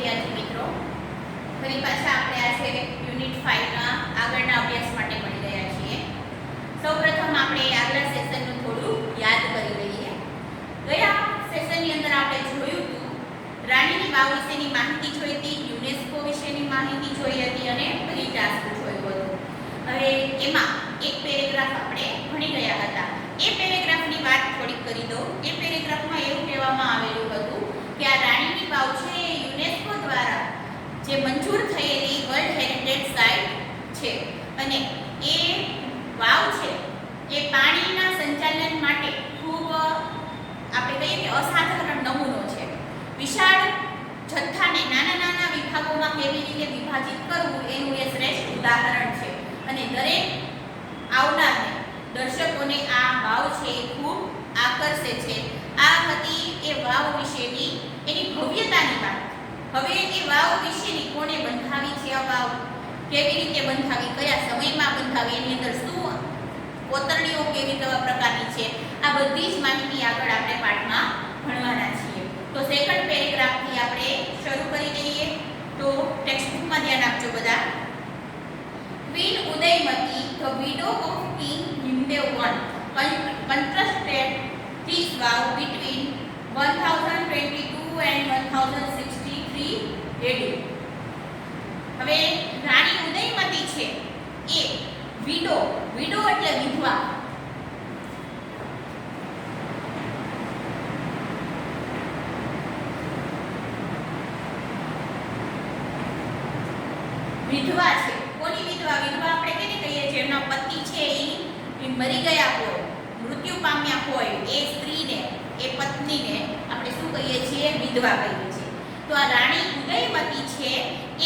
વિદ્યાર્થી મિત્રો, ફરી પાછા આપણે આજે યુનિટ 5 ના આગળના અભ્યાસ માટે મળી રહ્યા છીએ. સૌપ્રથમ આપણે આગલા સેશનનું થોડું યાદ કરી લઈએ. ગયા સેશનની અંદર આપણે જોયું હતું રાણીની વાવ વિશેની માહિતી જોઈ હતી, યુનેસ્કો વિશેની માહિતી જોઈ હતી અને પ્રી ટાસ્ક જોયું હતું. હવે એમાં એક પેરેગ્રાફ આપણે ભણી ગયા હતા. એ પેરેગ્રાફની વાત થોડીક કરી દઉં. એ પેરેગ્રાફમાં એવું કહેવામાં આવેલું હતું કે આ રાણીની વાવ છે એ યુનેસ્કો દ્વારા જે મંજૂર થયેલી વર્લ્ડ હેરિટેજ સાઇટ છે અને એ વાવ છે એ પાણીના સંચાલન માટે ખૂબ આપણે કહીએ કે અસાધારણ નમૂનો છે. વિશાળ જથ્થાને નાના નાના વિભાગોમાં કેવી રીતે વિભાજિત કરવું એનું એ શ્રેષ્ઠ ઉદાહરણ છે અને દરેક આવનારને દર્શકોને આ વાવ છે એ ખૂબ આકર્ષે છે. આ હતી એ વાવ વિશેની એની ભવ્યતાની વાત. હવે એ વાવ વિશેની કોણે બંધાવી છે, આ વાવ કેવી રીતે બંધાવી, કયા સમયમાં બંધાવી, એની અંદર શું કોતરણીઓ કેવી કેવા પ્રકારની છે, આ બધી જ માહિતી આગળ આપણે પાઠમાં ભણવાના છીએ. તો સેકન્ડ પેરેગ્રાફથી આપણે શરૂ કરી દઈએ. તો ટેક્સ્ટ બુકમાં ધ્યાન આપજો બધા. Queen Udayamati, the widow of King Bhimdev I, constructed this vow between 1022 and 1063 AD. હવે રાણી ઉદયમતી છે એ વિડો એટલે વિધવા, વિધવા છે. કોની વિધવા? વિધવા આપણે કેને કહીએ? જેમના પતિ છે એ મરી ગયા હોય, મૃત્યુ પામ્યા હોય, એ સ્ત્રીને, એ પત્નીને આપણે શું કહીએ છીએ? વિધવા કહીએ છીએ. તો આ રાણી ઉદયમતી છે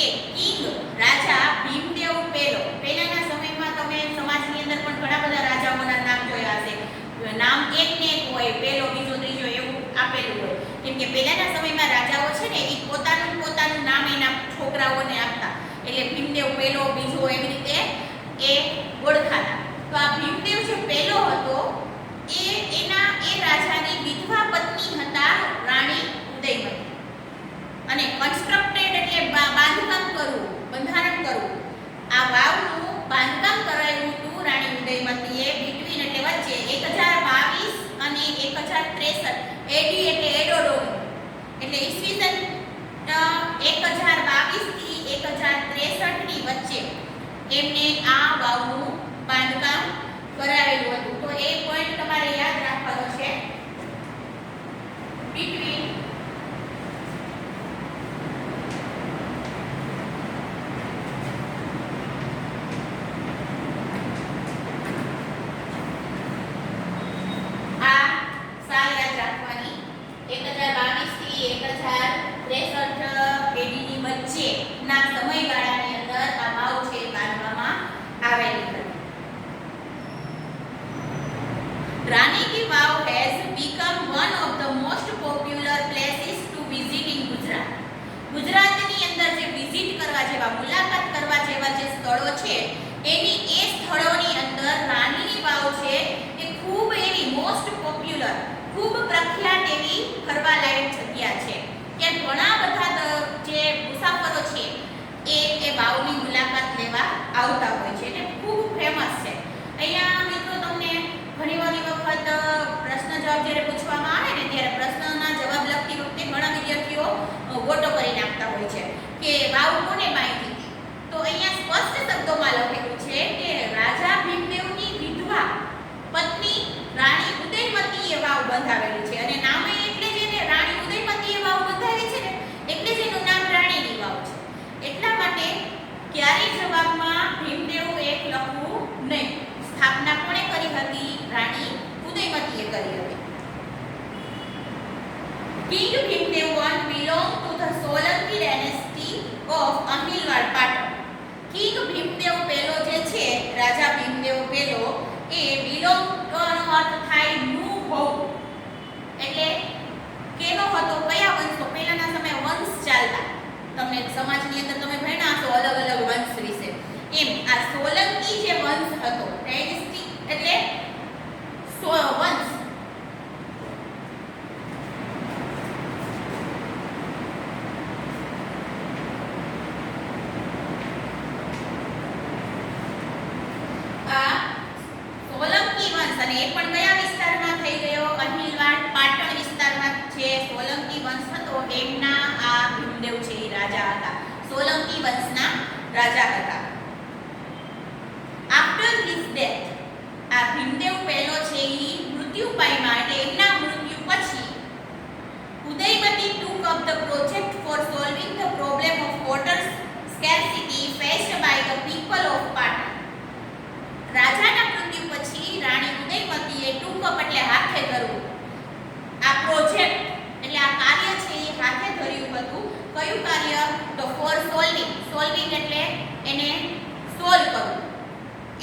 એ કિંગ રાજા ભીમદેવ પહેલાના સમયમાં તમે સમાજની અંદર પણ ઘણા બધા રાજાઓના નામ જોયા હશે. નામ એક ને એક હોય, પહેલો બીજો ત્રીજો એવું આપેલું હોય. કેમ કે પહેલાના સમયમાં રાજાઓ છે ને એ પોતાનું નામ એના છોકરાઓને આપતા. એટલે ભીમદેવ પહેલો, બીજો એવી રીતે એ ઓળખાતા. તો આ ભીમદેવ જે પહેલો હતો એ રાજાની વિધવા પત્ની હતા રાણી ઉદયમતી. અને કન્સ્ટ્રક્ટેડ એટલે બાંધકામ કરવું, બંધારણ કરવું. આ વાવનું બાંધકામ કરાયું હતું રાણી ઉદયમતીએ બિટવીન એટલે વચ્ચે 1022 અને 1063 એડી એટલે એડોડોમ એટલે ઈસવીસન 1022 થી 1063 ની વચ્ચે એમને આ વાવનું બાંધકામ કરાવેલું હતું. તો એ પોઈન્ટ તમારે યાદ રાખવાનો છે. Between Rani Ki Vav has become one of the most popular places to visit in Gujarat. ગુજરાતની અંદર જે વિઝિટ કરવા જેવા, મુલાકાત કરવા જેવા જે સ્થળો છે એની એ સ્થળોની અંદર રાણીની વાવ છે એ ખૂબ એવી મોસ્ટ પોપ્યુલર, ખૂબ પ્રખ્યાત એવી ફરવાલાયક જગ્યા છે. ત્યાં ઘણા બધા જે મુસાફરો છે એ વાવની મુલાકાત લેવા આવતા હોય છે એટલે ખૂબ ફેમસ છે. અહીંયા મિત્રો તમને ઘણી વખત પ્રશ્ન જવાબ જ્યારે પૂછવામાં આવે ને ત્યારે પ્રશ્નના જવાબ લખતી વખતે ઘણા વિદ્યાર્થીઓ ગોટો કરી નાખતા હોય છે કે વાવ કોને બાંધી હતી. તો અહીંયા સ્પષ્ટ શબ્દોમાં લખેલું છે કે રાજા ભીમદેવની વિધવા પત્ની રાણી ઉદયમતીએ વાવ બંધાવેલી છે. અને નામે એટલે જ એને રાણી ઉદયમતીએ વાવ બંધાવી છે ને એટલે જ એનું નામ રાણીની વાવ છે. એટલા માટે ક્યારેય જવાબમાં ભીમદેવ એક લખવું નહીં. સ્થાપના કોણે કરી હતી? રાણી ઉદયમતીએ કરી હતી. King Bhimdev I belonged to the Solanki dynasty of Ahilwad Patan. King Bhimdev પહેલો જે છે, રાજા ભીમદેવ પહેલો, એ belong નો અર્થ થાય નું હોવું. એટલે કેનો હતો? કયા વંશનો? પહેલાના સમયે વંશ ચાલતા. તમને સમાજની અંદર તમે ભણ્યા છો અલગ અલગ વંશ વિશે. એમ આ સોલંકી જે વંશ હતો, ડાયનેસ્ટી એટલે વંશ. રાજા હતા. આફ્ટર હિઝ ડેથ, આ ભીમદેવ પહેલો છે એ મૃત્યુ પામ્યા એટલે એમના મૃત્યુ પછી Udayamati took up the project for solving the problem of water scarcity faced by the people of Patan. રાજાના મૃત્યુ પછી રાણી ઉદયમતીએ took up એટલે હાથે ધરવું, આ પ્રોજેક્ટ એટલે આ કાર્ય છે એ હાથે ધર્યું હતું. કયું કાર્ય? તો ફોર સોલ્વિંગ એટલે એને સોલ્વ કરવું,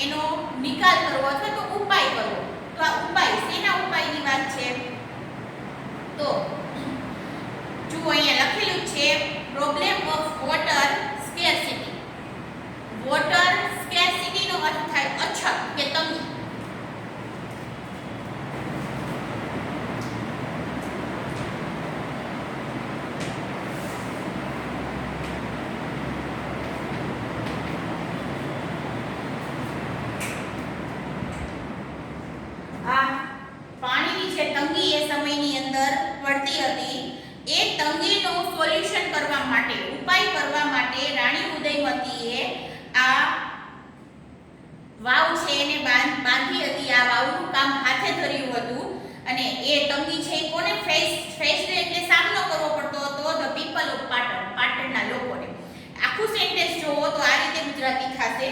એનો નિકાલ કરવો અથવા તો ઉપાય કરવો. તો આ ઉપાય શેના ઉપાયની વાત છે? તો જુઓ અહીંયા લખેલું છે પ્રોબ્લેમ ઓફ વોટર સ્કેર્સિટી. વોટર સ્કેર્સિટી નો અર્થ થાય અછત કે તંગી. પાણીની જે તંગી એ સમયની અંદર પડતી હતી, એ તંગીનું સોલ્યુશન કરવા માટે, ઉપાય કરવા માટે રાણી ઉદયમતીએ આ વાવ છે એને બાંધી હતી. આ વાવનું કામ હાથે ધર્યું હતું અને એ તંગી છે એ કોને ફેસ એટલે સામનો કરવો પડતો હતો? ધ પીપલ ઓફ પાટણ, પાટણના લોકોને. આખું સેન્ટેન્સ જોવો તો આ રીતે ગુજરાતી થશે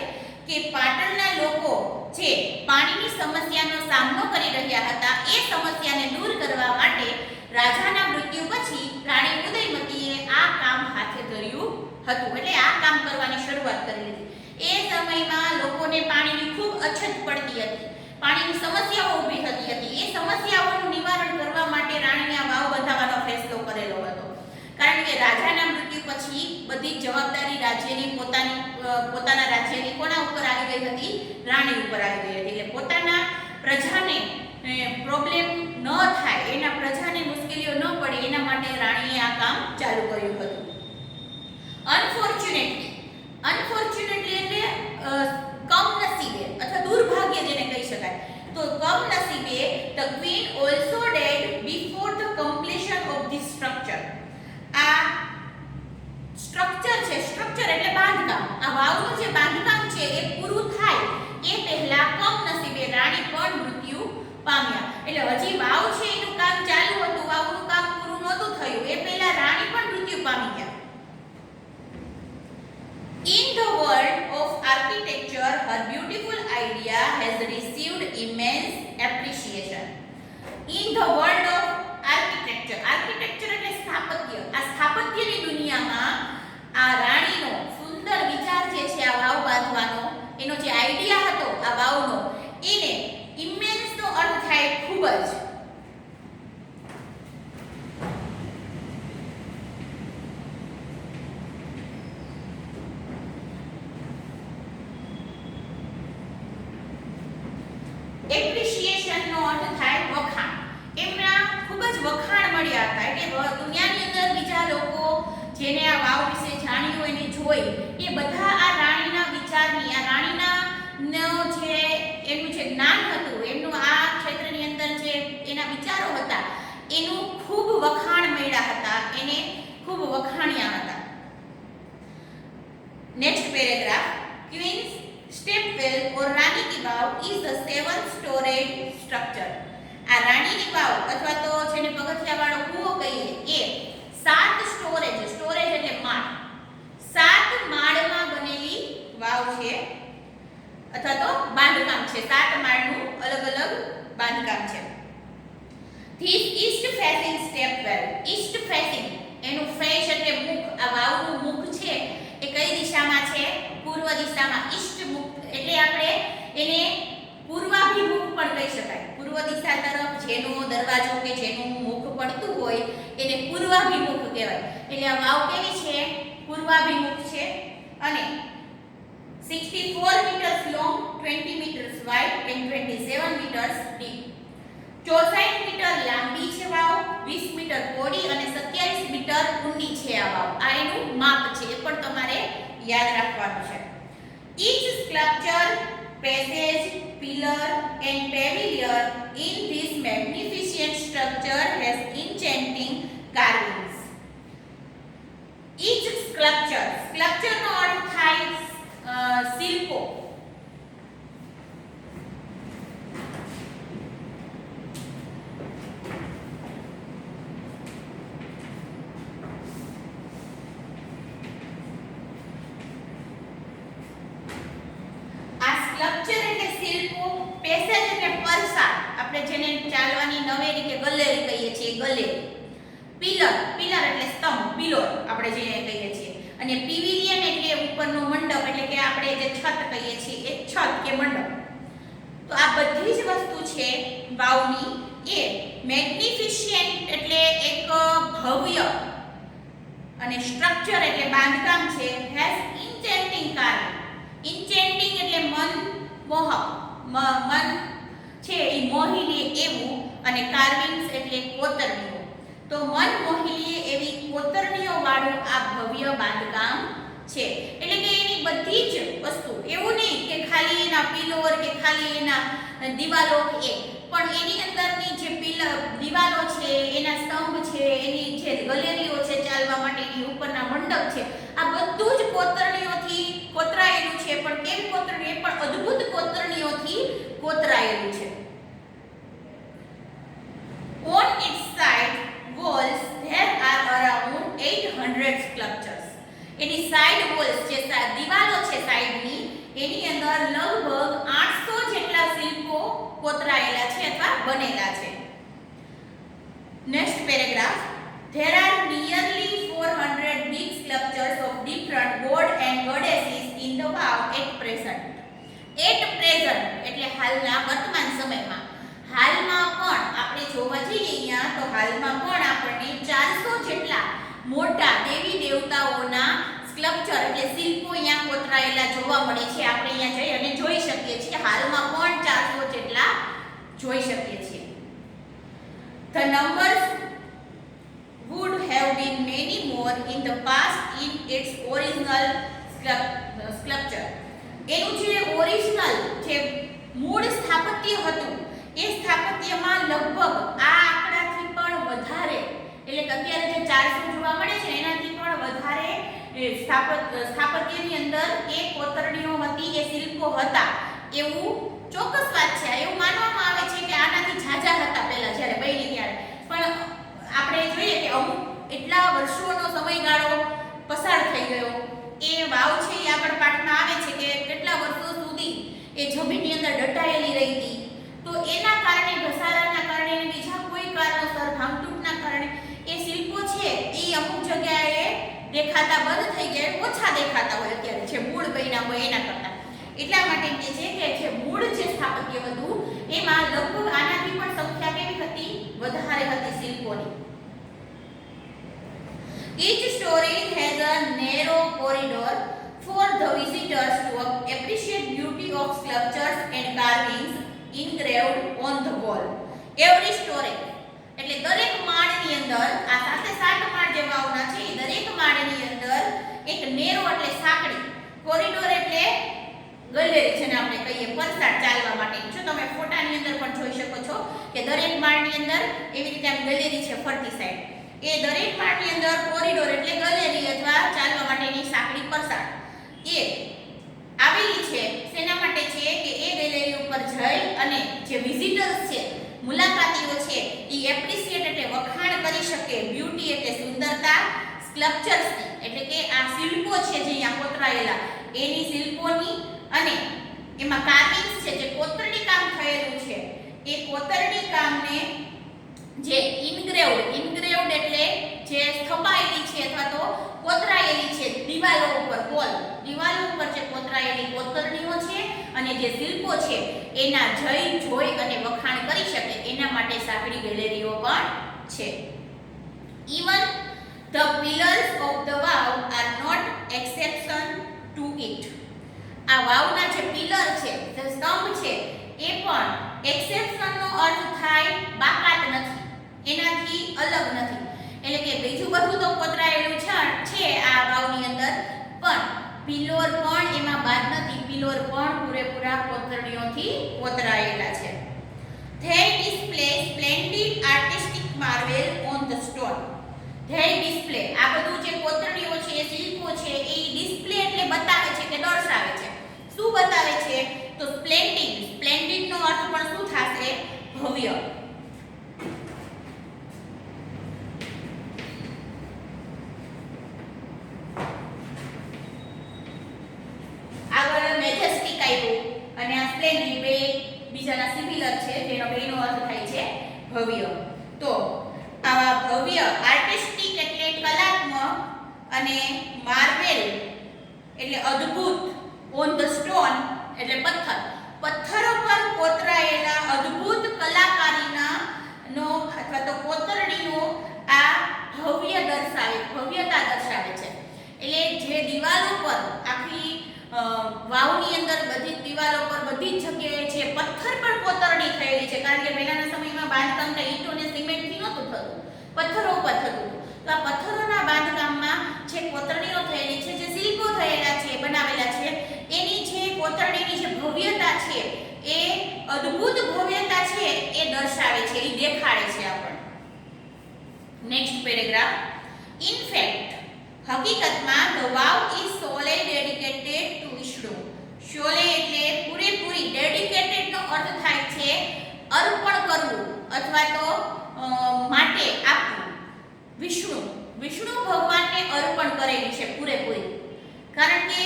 કે પાટણના લોકો જે પાણીની સમસ્યાનો સામનો કરી રહ્યા હતા, એ સમસ્યાને દૂર કરવા માટે રાજાના મૃત્યુ પછી રાણી ઉદયમતીએ આ કામ હાથે ધર્યું હતું. એટલે આ કામ કરવાની શરૂઆત કરી હતી. એ સમયમાં લોકોને પાણીની ખૂબ અછત પડતી હતી, પાણીની સમસ્યાઓ ઊભી થતી હતી. એ સમસ્યાઓનું નિવારણ કરવા માટે રાણીએ આ વાવ બંધાવવાનો ફેસલો કરેલો હતો. કારણ કે રાજાના મૃત્યુ પછી બધી જવાબદારી રાજ્યની પોતાના રાજ્યની કોના ઉપર આવી ગઈ હતી? રાણી ઉપર આવી ગઈ હતી. એટલે પોતાના પ્રજાને પ્રોબ્લેમ ન થાય, એના પ્રજાને મુશ્કેલીઓ ન પડે એના માટે રાણીએ આ કામ ચાલુ કર્યું હતું. અનફોર્ચ્યુનેટલી એટલે કમનસીબે અથવા દુર્ભાગ્ય જેને કહી શકાય. તો કમનસીબે the queen also dead before the completion of this structure. આ સ્ટ્રક્ચર છે, સ્ટ્રક્ચર એટલે બાંધકામ, આ વાવનું જે બાંધકામ છે એ પૂરું થાય એ પહેલા કમનસીબે રાણી પણ મૃત્યુ પામ્યા. એટલે હજી વાવ છે એનું કામ ચાલુ હતું, વાવનું કામ પૂરું નહોતું થયું, એ પહેલા રાણી પણ મૃત્યુ પામી ગયા. In the world of architecture, her beautiful idea has received immense appreciation. In the world of architecture એટલે સ્થાપત્ય. આ સ્થાપત્યની દુનિયામાં આ રાણીનો સુંદર વિચાર જે છે આ વાવ બાંધવાનો, એનો જે આઈડિયા હતો આ વાવનો, એને ઇમેન્સ નો અર્થ થાય ખૂબ જ. એપ્રિશિએશન નો અર્થ થાય વખાણ. એમના ખૂબ જ વખાણ મળ્યા હતા. એટલે દુનિયાની અંદર બીજા લોકો જેને આ વાવ વિશે જાણ્યું એને જોઈ, એ બધા આ રાણીના વિચારની, આ રાણીના જે એનું જે જ્ઞાન હતું, એમનું આ ક્ષેત્રની અંદર જે એના વિચારો હતા, એનું ખૂબ વખાણ મળ્યા હતા, એને ખૂબ વખાણ્યા હતા. Next paragraph. Queen's stepwell or Rani ki Vav is the 7th storage structure. આ રાણીની વાવ અથવા તો જેને પગથિયાવાળો કૂવો કહીએ, એ 7 સ્ટોરેજ એટલે માળ, 7 માળમાં બનેલી વાવ છે અથવા તો બાંધકામ છે. 7 માળનું અલગ અલગ બાંધકામ છે. This East facing stepwell. East facing એનું ફેસ એટલે મુખ. આ વાવનું મુખ છે એ કઈ દિશામાં છે? પૂર્વ દિશામાં. ઈસ્ટ મુખ એટલે આપણે એને પૂર્વાભિમુખ પણ કહી શકાય. પૂર્વ દિશા તરફ જેનો દરવાજો કે જેનું મુખ પડતું હોય એને પૂર્વાભિમુખ કહેવાય. એટલે આ વાવ કેવી છે? પૂર્વાભિમુખ છે. અને 64 meters long, 20 meters wide and 27 meters deep. 64 metre લાંબી છે વાવ, 20 મીટર પહોળી અને 27 મીટર ઊંડી છે આ વાવ. આ એનું માપ છે, એ પણ તમારે યાદ રાખવાનું છે. Each sculpture, passage, pillar and pavilion in this magnificent structure has enchanting carvings. Each sculpture નો અર્થ થાય આપણે જેને ચાલવાની નવેરી કે ગલેરી કહીએ છીએ, ગલેરી. પિલર, પિલર એટલે સ્તંભ, પિલોર આપણે જેને કહીએ છીએ. અને પેવિલિયન એટલે ઉપરનો મંડપ, એટલે કે આપણે જે છત કહીએ છીએ એ છત કે મંડપ. તો આ બધી જ વસ્તુ છે વાવની એ મેગ્નિફિશિયન્ટ એટલે એક ભવ્ય અને સ્ટ્રક્ચર એટલે બાંધકામ છે. Has ઇન્ચેન્ટિંગ carving. ઇન્ચેન્ટિંગ એટલે મનમોહક, મન છે એ મોહી લે એવું, અને કાર્વિંગ્સ એટલે કોતરણીઓ. તો મન મોહી લે એવી કોતરણીઓ વાળું આ ભવ્ય બાંધકામ છે. એટલે કે એની બધી જ વસ્તુ, એવું નહીં કે ખાલી એના પિલોર કે ખાલી એના દિવાલો કે પણ એની અંદરની જે દિવાલો છે, એના સ્તંભ છે, એની જે ગલેરીઓ છે ચાલવા માટેની, ઉપરના મંડપ છે, આ બધું જ કોતરણીઓથી કોતરાયેલું છે. પણ કેવી કોતરણીઓ? એ પણ અદ્ભુત કોતરણીઓથી કોતરાયેલું છે. On its side walls there are around 800 sculptures. Any side walls જે દિવાલો છે સાઇડની, એની અંદર લગભગ 800 જેટલા શિલ્પો કોતરાયેલા છે અથવા બનેલા છે. Next paragraph. There are nearly 400 big sculptures of different god and goddesses in the wow at present. At present એટલે હાલના વર્તમાન સમયમાં. હાલમાં પણ આપણે જોવા જઈએ અહીંયા તો હાલમાં પણ આપણને 400 જેટલા મોટા દેવી દેવતાઓના સ્કલ્પચર એટલે શિલ્પો અહીંયા કોતરાયેલા જોવા મળે છે. આપણે અહીંયા જઈ અને જોઈ શકીએ છીએ. હાલમાં પણ 400 જેટલા જોઈ શકીએ છીએ. The numbers would have been many more in the past in its original sculpture. એનું જે ઓરિજિનલ જે મૂળ સ્થાપત્ય હતું એ સ્થાપત્યમાં લગભગ આ આંકડાથી પણ વધારે, એટલે કે અત્યારે જે 400 જોવા મળે છે એનાથી પણ વધારે સ્થાપત્યની અંદર એ કોતરણીઓ હતી, એ શિલ્પો હતા એવું ચોક્કસ વાત છે. એવું માનવામાં આવે છે કે આનાથી ઝાઝા હતા પહેલા જ્યારે બની ત્યારે. પણ આપણે જોઈએ કે અમુક એટલા વર્ષોનો સમયગાળો પસાર થઈ ગયો. એ વાવ છે એ આગળ પાઠમાં આવે છે કે કેટલા વર્ષો સુધી એ જમીનની અંદર દટાયેલી રહી હતી. તો એના કારણે, ઘસારાના કારણે અને બીજા કોઈ કારણોસર ભાંગતૂટના કારણે એ શિલ્પો છે એ અમુક જગ્યાએ દેખાતા બંધ થઈ ગયા, ઓછા દેખાતા હોય અત્યારે જે મૂળ બન્યા હોય એના કરતા. એટલા માટે કહે છે કે જે મૂળ જે સ્થાપત્ય હતું એમાં લગભગ આનાથી પણ સંખ્યા કેવી હતી? વધારે હતી શિલ્પોની. Each story has a narrow corridor for the visitors to appreciate beauty of sculptures and carvings engraved on the wall. Every story એટલે દરેક માળની અંદર, આ સાથે 7 માળ જે વાવના છે એ દરેક માળની અંદર એક નેરો એટલે સાંકડી, કોરિડોર એટલે ગલેરી જેને આપણે કહીએ પરસાળ ચાલવા માટે. જો તમે ફોટાની અંદર પણ જોઈ શકો છો કે દરેક માળની અંદર એવી રીતે આમ ગલેરી છે ફરતી સાઈડ. એ દરેક માળની અંદર કોરિડોર એટલે ગલેરી અથવા ચાલવા માટેની સાંકડી પરસાળ એ આવેલી છે. શેના માટે છે કે એ ગેલેરી ઉપર જઈ અને જે વિઝિટર્સ છે, મુલાકાતીઓ છે, એ એપ્રિશિએટ એટલે વખાણ કરી શકે, બ્યુટી એટલે સુંદરતા, સ્કલ્પચર્સની એટલે કે આ શિલ્પો છે જે અહીંયા કોતરાયેલા એની શિલ્પોની, અને એમાં કાર્વિંગ્સ છે જે કોતરણી કામ થયેલું છે એ કોતરણી કામને જે ઇન્ગ્રેવ્ડ એટલે જે સ્થપાયેલી છે અથવા તો કોતરાયેલી છે દિવાલો ઉપર, દિવાલો ઉપર જે કોતરાયેલી કોતરણીઓ છે અને જે શિલ્પો છે એના જોઈ અને વખાણ કરી શકે એના માટે સાંકડી ગેલેરીઓ પણ છે. Even the pillars of the wow are not exception to it. આ વાવના જે પિલર છે, જે સ્તંભ છે એ પણ એક્સેપ્શનનો અર્થ થાય બાકાત નથી, એનાથી અલગ નથી. એટલે કે બીજું બધું તો કોતરાયેલું છે આ વાવની અંદર, પણ પિલોર પણ એમાં બાદ નથી. પિલોર પણ પૂરેપૂરા કોતરણીઓથી કોતરાયેલા છે. They display splendid artistic marvel on the stone. They display, આ બધું જે કોતરણીઓ છે, શિલ્પો છે એ ડિસ્પ્લે એટલે બતાવે છે કે દર્શાવે છે. શું બતાવે છે? તો સ્પ્લેન્ડિડ નો અર્થ પણ શું થશે? ભવ્ય. આગળ મેજેસ્ટિક આવ્યું અને આ સ્પ્લેન્ડિડ બે બીજાના સિમિલર છે જેનો બેનો અર્થ થાય ભવ્ય. તો આવા ભવ્ય આર્ટિસ્ટિક એટલે કલાત્મક અને માર્વેલ એટલે અદ્ભુત, ઓન ધ સ્ટોન એટલે પથ્થર, પથ્થરો પર કોતરાયેલા અદ્ભુત કલાકારીના નો અથવા તો કોતરણીનો આ ભવ્યતા દર્શાવે છે. એટલે જે દિવાલો પર આખી વાવની અંદર બધી દિવાલો પર બધી જ જગ્યાએ છે પથ્થર પર કોતરણી થયેલી છે, કારણ કે પહેલાના સમયમાં બાંધકામ ઈંટો અને સિમેન્ટથી નહોતું થતું, પથ્થરો ઉપર થતું હતું. તો આ પથ્થરોના બાંધકામમાં જે કોતરણીઓ થયેલી છે, જે શિલ્પો થયેલા છે, બનાવેલા છે, એની જે કોતરણીની જે ભવ્યતા છે, એ અદ્ભુત ભવ્યતા છે એ દર્શાવે છે, એ દેખાડે છે આપણને. Next paragraph. ઇન ફેક્ટ, હકીકતમાં the vav is solely dedicated to Vishnu. Solely એટલે પૂરેપૂરી, ડેડિકેટેડ નો અર્થ થાય છે અર્પણ કરવું અથવા તો માટે આપવું. વિષ્ણુ ભગવાનને અર્પણ કરેલી છે પૂરેપૂરી. કારણ કે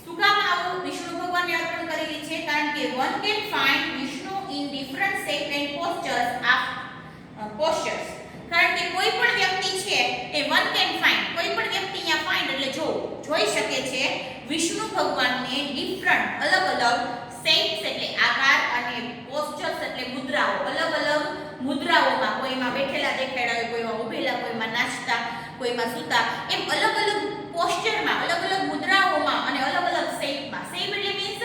શું કામ આવું વિષ્ણુ ભગવાનને અર્પણ કરેલી છે? કારણ કે one can find Vishnu in different shape and postures. કારણ કે કોઈ પણ વ્યક્તિ છે એ one can find, કોઈ પણ વ્યક્તિ અહીંયા find એટલે જોઈ શકે છે વિષ્ણુ ભગવાનને ડિફરન્ટ, અલગ શેપ્સ એટલે આકાર અને પોસ્ચર્સ એટલે મુદ્રાઓ, અલગ મુદ્રાઓમાં, કોઈમાં બેઠેલા દેખાડ્યા હોય, કોઈમાં ઊભેલા, કોઈમાં નાચતા, કોઈમાં સૂતા, એમ અલગ પોસ્ચરમાં, અલગ મુદ્રાઓમાં અને અલગ શેપમાં. શેપ એટલે મીન્સ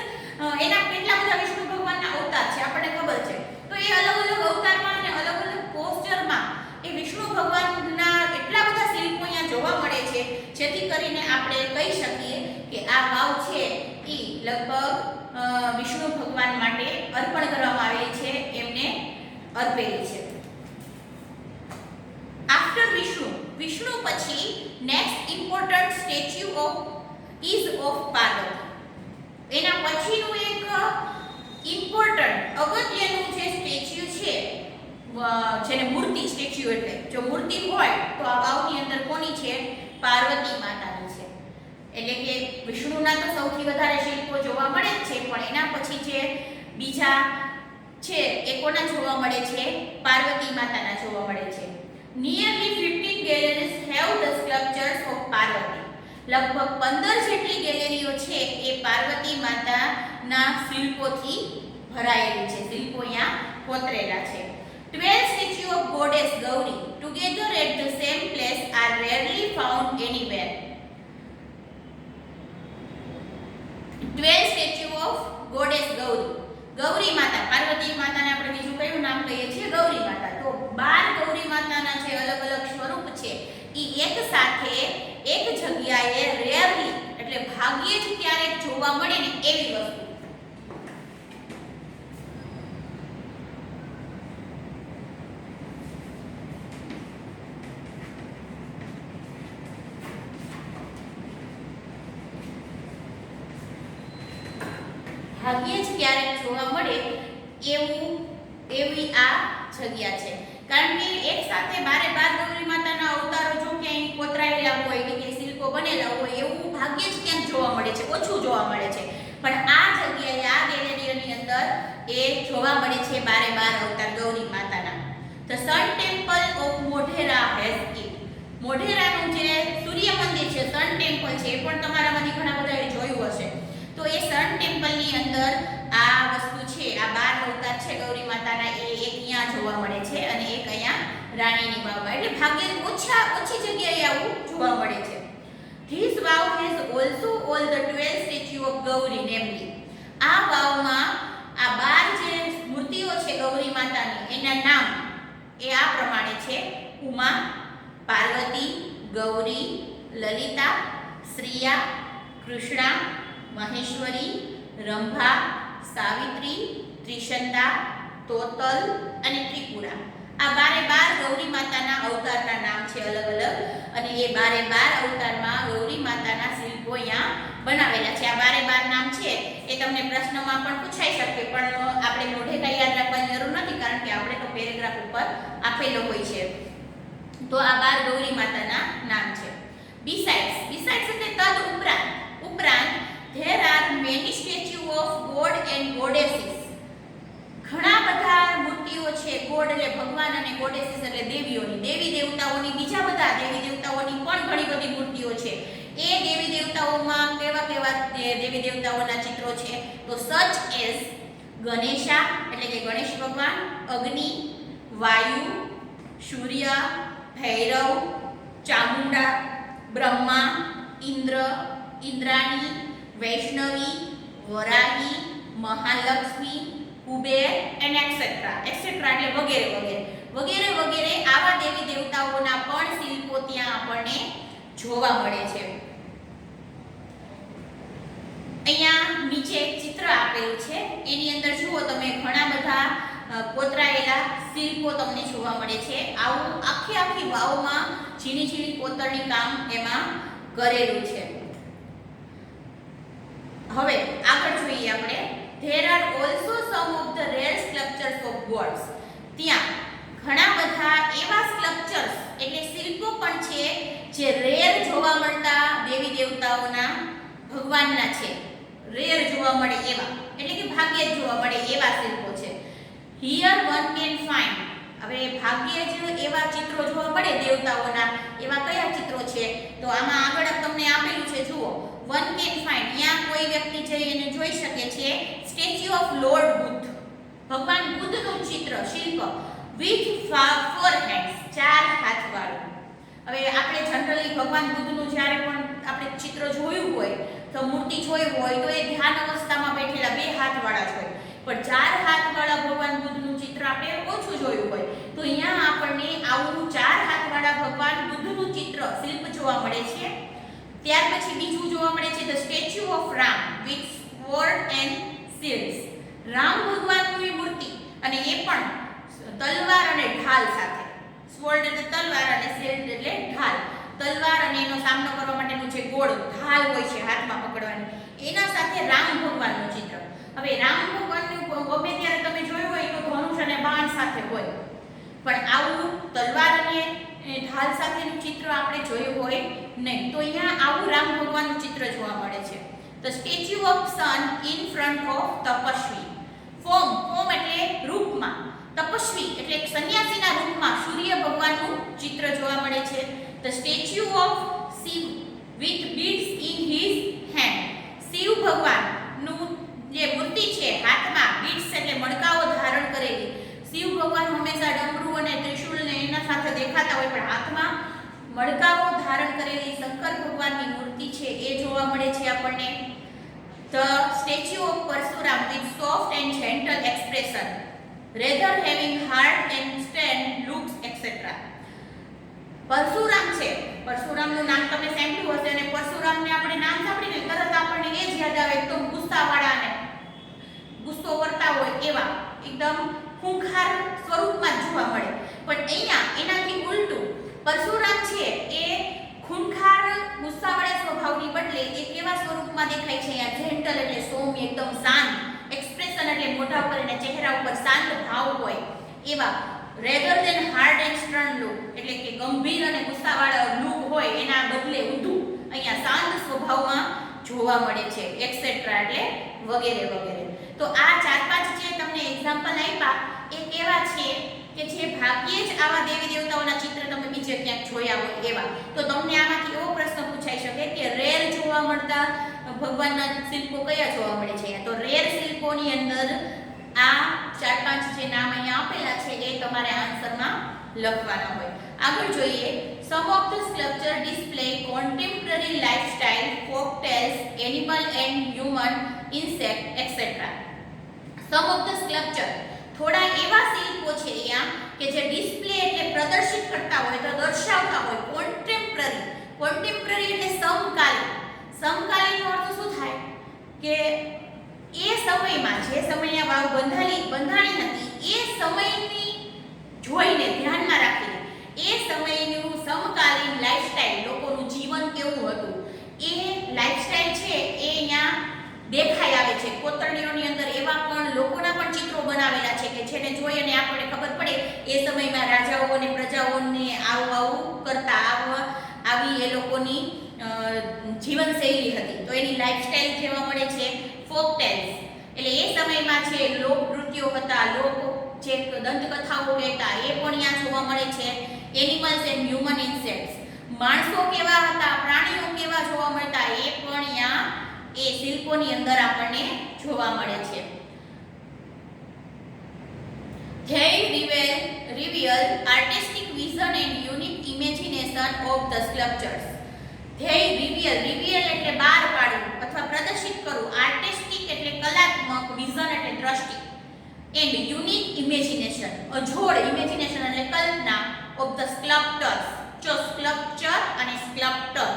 એના કેટલા બધા વિષ્ણુ ભગવાનના અવતાર છે આપણને ખબર છે. તો એ અલગ અવતારમાં અને અલગ પોસ્ચરમાં એ વિષ્ણુ ભગવાનના એટલા બધા શિલ્પો અહીંયા જોવા મળે છે, જેથી કરીને આપણે કહી શકીએ કે આ વાવ છે એ લગભગ વિષ્ણુ ભગવાન માટે અર્પણ કરવામાં આવેલી છે, એમને અર્પેલી છે. આફ્ટર વિષ્ણુ પછી next important statue of Parvati. એના પછીનું એક ઇમ્પોર્ટન્ટ અગત્યનું જે સ્ટેચ્યુ છે, જેને મૂર્તિ, સ્ટેચ્યુ એટલે જો મૂર્તિ હોય તો આ વાવની અંદર કોની છે? પાર્વતી માતાની છે. એટલે કે વિષ્ણુના તો સૌથી વધારે શિલ્પો જોવા મળે જ છે, પણ એના પછી જે બીજા છે એ કોના જોવા મળે છે? પાર્વતી માતાના જોવા મળે છે. Nearly 15 galleries have the sculptures of Parvati. લગભગ 15 જેટલી ગેલેરીઓ છે એ પાર્વતી માતાના શિલ્પોથી ભરાયેલી છે, શિલ્પો અહીંયા કોતરેલા છે. 12 statues of goddess Gauri together at the same place are rarely found anywhere. 12 statues of goddess Gauri. Gauri માતા, પાર્વતી માતાને આપણે બીજું કયું નામ કહીએ છીએ? ગૌરી માતા. તો 12 ગૌરી માતાના જે અલગ સ્વરૂપ છે એ એક સાથે એક જગ્યાએ રેરલી એટલે ભાગ્યે જ ક્યારેક જોવા મળે ને એવી વસ્તુ. ભાગ્યે જ ક્યારેક જોવા મળે એવી આ જગ્યા છે. કારણ કે એક સાથે 12 ગૌરી માતાના અવતારો જો ક્યાંય કોતરાયેલા હોય કે ક્યાંય શિલ્પો બનેલા હોય એવું ભાગ્યે જ ક્યાંક જોવા મળે છે, ઓછું જોવા મળે છે. પણ આ જગ્યાએ, આ ગેલેરીની અંદર એ જોવા મળે છે 12 અવતાર ગૌરી માતાના. The sun temple of Modhera has it. મોઢેરાનું જે સૂર્ય મંદિર છે, સન ટેમ્પલ છે, એ પણ તમારામાંથી ઘણા બધાએ જોયું હશે. તો એ સન ટેમ્પલની અંદર આ વસ્તુ છે, આ 12 અવતાર છે ગૌરી માતાના, એ એક અહીંયા જોવા મળે છે અને એક અહીંયા રાણીની વાવમાં. એટલે ભાગ્યે ઓછી જગ્યાએ આવું જોવા મળે છે. This wow has also all the 12 statues of Gauri, namely. આ વાવમાં આ 12 જે મૂર્તિઓ છે ગૌરી માતાની, એના નામ એ આ પ્રમાણે છે: ઉમા, પાર્વતી, ગૌરી, લલિતા, શ્રીયા, કૃષ્ણા, મહેશ્વરી, રંભા, સાવિત્રી, ત્રિશંદા, તોતલ અને ત્રિપુરા. આ 12 ગૌરી માતાના અવતારના નામ છે અલગ અને એ 12 અવતારમાં ગૌરી માતાના શિલ્પો અહીંયા બનાવેલા છે. આ 12 નામ છે એ તમને પ્રશ્નમાં પણ પૂછાઈ શકે, પણ આપણે મોઢે કઈ યાદ રાખવાની જરૂર નથી, કારણ કે આપણે તો પેરેગ્રાફ ઉપર આપેલો હોય છે. તો આ 12 ગૌરી માતાના નામ છે. બિસાઇડ્સ એટલે તદ ઉપરાંત there are many statues of god and goddesses. ઘણા બધા મૂર્તિઓ છે, ગોડ એટલે ભગવાન અને ગોડેસીસ એટલે દેવીઓની, દેવી દેવતાઓની, બીજા બધા દેવી દેવતાઓની પણ ઘણી બધી મૂર્તિઓ છે. એ દેવી દેવતાઓમાં કેવા કેવા દેવી દેવતાઓના ચિત્રો છે? તો સચ એઝ ગણેશા એટલે કે ગણેશ ભગવાન, Agni, Vayu, Surya, Bhairav, Chamunda, Brahma, Indra, Indrani, Vaishnavi, Varahi, Mahalakshmi, Kuber and et cetera et cetera એટલે વગેરે વગેરે વગેરે વગેરે આવા દેવી દેવતાઓના પણ શિલ્પો ત્યાં આપણને જોવા મળે છે. અહીંયા નીચે એક ચિત્ર આપેલું છે, એની અંદર જુઓ તમે ઘણા બધા કોતરાયેલા શિલ્પો તમને જોવા મળે છે. આવું આખી આખી વાવમાં ઝીણી ઝીણી કોતરણી કામ એમાં કરેલું છે. હવે આગળ જોઈએ આપણે. There are also some of the rare sculptures of gods. ત્યાં ઘણા બધા એવા સ્કલ્પચર્સ એટલે શિલ્પો પણ છે જે રેર જોવા મળતા દેવી દેવતાઓના ભગવાનના છે. રેર જોવા મળે એવા એટલે કે ભાગ્યે જ જોવા મળે એવા શિલ્પો છે. Here one can find. હવે ભાગ્યે જ એવા ચિત્રો જોવા મળે દેવતાઓના, એવા કયા ચિત્રો છે? તો આમાં આગળ તમને આપેલું છે, જુઓ. One can find. ત્યાં કોઈ વ્યક્તિ જઈ અને જોઈ શકે છે સ્ટેચ્યુ ઓફ લોર્ડ બુદ્ધ, ભગવાન બુદ્ધનું ચિત્ર શિલ્પ with four hands, ચાર હાથ વાળું. હવે આપણે જનરલી ભગવાન બુદ્ધનું જ્યારે પણ આપણે ચિત્ર જોયું હોય તો મૂર્તિ જોઈ હોય તો એ ધ્યાન અવસ્થામાં બેઠેલા બે હાથ વાળા જ હોય, પણ ચાર હાથ વાળા ભગવાન બુદ્ધનું ચિત્ર આપણે ઓછું જોયું હોય. તો અહીંયા આપણને આવું ચાર હાથ વાળા ભગવાન બુદ્ધનું ચિત્ર શિલ્પ જોવા મળે છે. ત્યાર પછી બીજું જોવા મળે છે the statue of Ram with sword and shields. Ram ભગવાનની મૂર્તિ અને એ પણ તલવાર અને ઢાલ સાથે. સ્વોર્ડ એટલે તલવાર અને શિલ્ડ એટલે ઢાલ. તલવાર અને એનો સામનો કરવા માટેનું જે ગોળ ઢાલ હોય છે હાથમાં પકડવાની, એના સાથે રામ ભગવાનનું ચિત્ર. હવે રામ ભગવાનનું ગમે ત્યારે તમે જોયું હોય તો ધનુષ અને બાણ સાથે હોય, પણ આવું તલવાર અને ઢાલ સાથેનું ચિત્ર આપણે જોયું હોય નહીં. તો અહીંયા આવું રામ ભગવાનનું ચિત્ર જોવા મળે છે. The statue of sun in front of તપસ્વી. ફોર્મ એટલે રૂપમાં, તપસ્વી એટલે એક સંન્યાસીના રૂપમાં સૂર્ય ભગવાનનું ચિત્ર જોવા મળે છે. The statue of Shiva with beads in his hand. Shiva ભગવાનનું જે મૂર્તિ છે હાથમાં બીડ્સ એટલે મણકાઓ ધારણ કરેલી. શિવ ભગવાન હંમેશા ડમરૂ અને ત્રિશૂળને એના સાથે દેખાતા હોય, પણ હાથમાં મણકાઓ ધારણ કરેલી શંકર ભગવાનની મૂર્તિ છે એ જોવા મળે છે આપણને. The statue of Parshuram with soft and gentle expression rather having hard and stand looks et cetera. Parshuram છે, પરશુરામનું નામ તમે સાંભળ્યું હશે, અને પરશુરામને આપણે નામ સાંભળીને તરત આપણને એ જ યાદ આવે એકદમ ગુસ્સાવાળા અને ગુસ્સો કરતા હોય એવા એકદમ ખૂંખાર સ્વરૂપમાં જોવા મળે. પણ અહીંયા એનાથી ઉલટું પરશુરામ છે એ ખૂંખાર ગુસ્સાવાળા સ્વભાવની બદલે એ કેવા સ્વરૂપમાં દેખાય છે? અહીંયા જેન્ટલ એટલે સૌમ્ય, એકદમ શાંત. એક્સપ્રેશન એટલે મોઢા ઉપર અને ચહેરા ઉપર શાંત ભાવ હોય એવા. Rather than hard and stern look એટલે કે ગંભીર અને ગુસ્સાવાળા લુક હોય એના બદલે ઊંધું અહીંયા શાંત સ્વભાવમાં જોવા મળે છે. એક્સેટ્રા એટલે વગેરે વગેરે. તો આ ચાર પાંચ જે તમને એક્ઝામ્પલ આપ્યા એ કેવા છે કે જે ભાગ્યે જ આવા દેવી દેવતાઓના ચિત્ર તમે બીજે ક્યાંક જોયા હોય એવા. તો તમને આમાંથી એવો પ્રશ્ન પૂછાઈ શકે કે રેર જોવા મળતા ભગવાનના શિલ્પો કયા જોવા મળે છે? તો રેર શિલ્પોની અંદર આ ચાર પાંચ જે નામ અહીંયા આપેલા છે એ તમારે આન્સરમાં લખવાના હોય. આગળ જોઈએ. Some of the sculpture display contemporary lifestyle, folk tales, animal and human, insect etcetera. Some of the sculpture થોડા એવા શિલ્પો છે અહીંયા કે જે ડિસ્પ્લે એટલે પ્રદર્શિત કરતા હોય તો દર્શાવતા હોય. કોન્ટેમ્પરરી એટલે સમકાલીન. સમકાલીનનો અર્થ શું થાય કે એ સમયમાં જે સમયે વાવ બંધાણી હતી એ સમયની જોઈને ધ્યાનમાં રાખીને એ સમયનું સમકાલીન લાઈફસ્ટાઈલ, લોકોનું જીવન કેવું હતું એ લાઈફસ્ટાઈલ છે એ અહીંયા દેખાઈ આવે છે. કોતરણીઓની અંદર એવા પણ લોકોના પણ ચિત્રો બનાવેલા છે કે જેને જોઈ અને આપણને ખબર પડે એ સમયમાં રાજાઓ અને પ્રજાઓને આવું કરતા આવી એ લોકોની જીવનશૈલી હતી. તો એની લાઈફસ્ટાઈલ જોવા મળે છે. ફોક ટેલ્સ એટલે એ સમયમાં છે લોક નૃત્યો હતા, લોક જે દંતકથાઓ કહેતા એ પણ અહીંયા જોવા મળે છે. એનિમલ્સ એન્ડ હ્યુમન ઇન્સેક્ટ્સ, માણસો કેવા હતા, પ્રાણીઓ કેવા જોવા મળતા એ પણ અહીંયા એ શિલ્પોની અંદર આપણને જોવા મળે છે. They reveal artistic vision and unique imagination of the sculptures. They reveal એટલે બહાર પાડવું અથવા પ્રદર્શિત કરવું, artistic એટલે કલાત્મક, vision એટલે દ્રષ્ટિ, and unique imagination અજોડ imagination એટલે કલ્પના of the sculptors. જો સ્કલ્પચર અને સ્કલ્પ્ટર,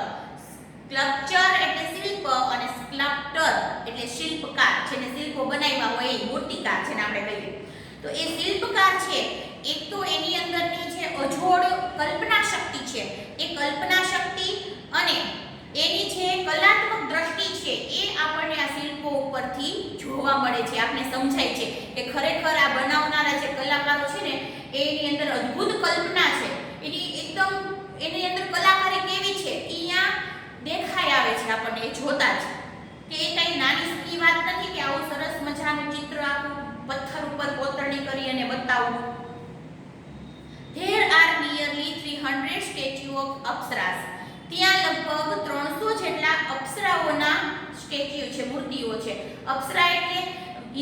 સ્કલ્પચર એટલે શિલ્પ અને સ્કલ્પ્ટર એટલે શિલ્પકાર, જેને શિલ્પો બનાવ્યા હોય એ મૂર્તિકાર જેને આપણે કહીએ. તો એ શિલ્પકાર છે એક તો એની અંદરની જે અજોડ કલ્પના શક્તિ છે એ કલ્પના શક્તિ અને એની જે કલાત્મક દ્રષ્ટિ છે એ આપણને આ શિલ્પો ઉપરથી જોવા મળે છે. આપણે સમજાય છે કે ખરેખર આ બનાવનારા જે કલાકારો છે ને એની અંદર અદ્ભુત કલ્પના છે, એની એકદમ એની અંદર કલાકારી કેવી છે અહીંયા દેખાઈ આવે છે આપણને એ જોતા જ, કે એ કઈ નાની વાત નથી કે આવું સરસ મજાનું ચિત્ર આખું પથ્થર ઉપર કોતરણી કરી અને બતાવવું. There are nearly 300 statues of apsaras. ત્યાં લગભગ 300 જેટલા અપ્સરાઓના સ્ટેચ્યુ છે, મૂર્તિઓ છે. અપ્સરા એટલે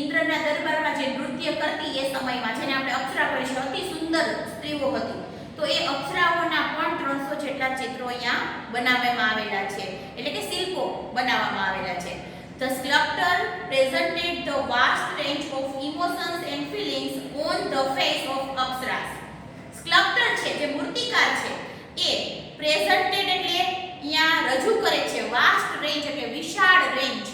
ઇન્દ્રના દરબારમાં જે નૃત્ય કરતી એ સમયમાં, જેને આપણે અપ્સરા કહીએ છીએ, અતિ સુંદર સ્ત્રીઓ હતી. તો એ અપ્સરાઓના પણ 300 જેટલા ચિત્રો અહીંયા બનાવવામાં આવેલા છે, એટલે કે શિલ્પો બનાવવામાં આવેલા છે. The sculptor presented the vast range of emotions and feelings on the face of Apsaras. Sculptor છે જે મૂર્તિકાર છે એ presented એટલે અહીંયા રજૂ કરે છે, vast range એટલે વિશાળ રેન્જ,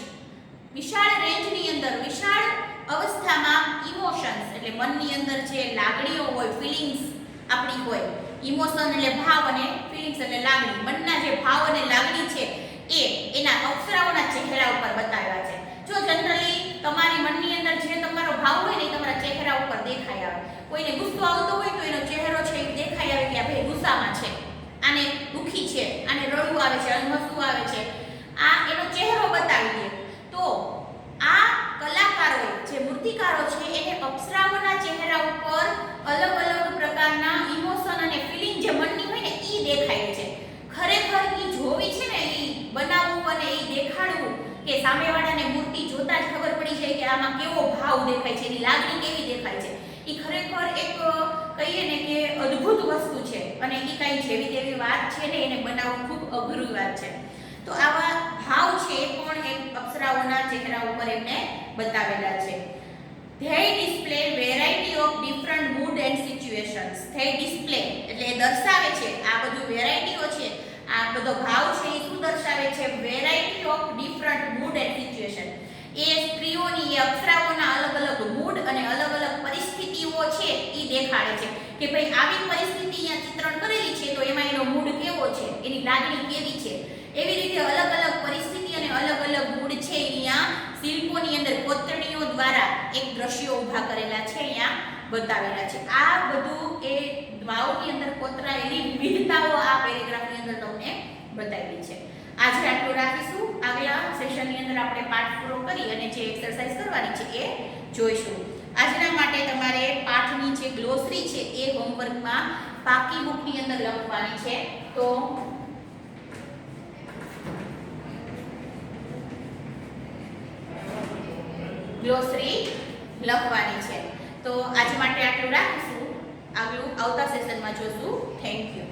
વિશાળ રેન્જની અંદર વિશાળ અવસ્થામાં ઇમોશન્સ એટલે મનની અંદર જે લાગણીઓ હોય, ફિલિંગ્સ આપણી હોય, ઇમોશન એટલે ભાવ અને ફિલિંગ્સ એટલે લાગણી, મનના જે ભાવ અને લાગણી છે એ એના અપ્સરાઓના ચહેરા ઉપર બતાવ્યા છે. જો જનરલી તમારી મનની અંદર જે તમારો ભાવ હોય ને એ તમારા ચહેરા ઉપર દેખાઈ આવે. કોઈને ગુસ્સો આવતો હોય તો એનો ચહેરો છે એ દેખાઈ આવે કે આ ભાઈ ગુસ્સામાં છે, આને દુખી છે, આને રડવું આવે છે, આને હસવું આવે છે, આ એનો ચહેરો બતાવી દે. તો આ કલાકારો જે મૂર્તિકારો છે એને અપ્સરાઓના ચહેરા ઉપર અલગ અલગ પ્રકારના ઇમોશન અને ફિલિંગ જે મનની હોય ને એ દેખાય છે. ખરેખર એ જોવી છે ને એ બનાવવું અને એ દેખાડવું કે સામેવાળાને મૂર્તિ જોતા જ ખબર પડી જાય કે આમાં કેવો ભાવ દેખાય છે, એની લાગણી કેવી દેખાય છે. એ ખરેખર એક કહીએ ને કે અદ્ભુત વસ્તુ છે અને એ કાંઈ જેવી તેવી વાત છે ને એને બનાવવું ખૂબ અઘરું વાત છે. તો આવા ભાવ છે એ પણ એક અપ્સરાઓના ચહેરા ઉપર એમને બતાવેલા છે. They display variety of different mood and situations. They display એટલે દર્શાવે છે આ બધું વેરાયટીઓ છે, આ બધો ભાવ છે એ શું દર્શાવે છે? Variety of different mood and situation. એ સ્ત્રીઓની એ અપ્સરાઓના અલગ અલગ મૂડ અને અલગ અલગ પરિસ્થિતિઓ છે એ દેખાડે છે કે ભાઈ આવી પરિસ્થિતિ અહીંયા ચિત્રણ કરેલી છે તો એમાં એનો મૂડ કેવો છે, એની લાગણી કેવી છે. એવી રીતે અલગ અલગ પરિસ્થિતિ અને અલગ અલગ મૂડ છે અહીંયા શિલ્પોની અંદર કોતરણીઓ દ્વારા એક દ્રશ્યો ઊભા કરેલા છે, અહીંયા બતાવેલા છે. આ બધું એ વાવની અંદર કોતરાયેલી વિવિધતાઓ આ પેરેગ્રાફની અંદર તમને બતાવી છે. આજે આટલું રાખીશું. આગલા સેશનની અંદર આપણે પાઠ પૂરો કરી અને જે એક્સરસાઇઝ કરવાની છે એ જોઈશું. આજના માટે તમારે પાઠની જે ગ્લોસરી છે એ હોમવર્કમાં પાકી બુકની અંદર લખવાની છે. તો ગ્લોસરી લખવાની છે. તો આજ માટે આટલું રાખીશું. આગલું આવતા સેશનમાં જોશું. Thank you.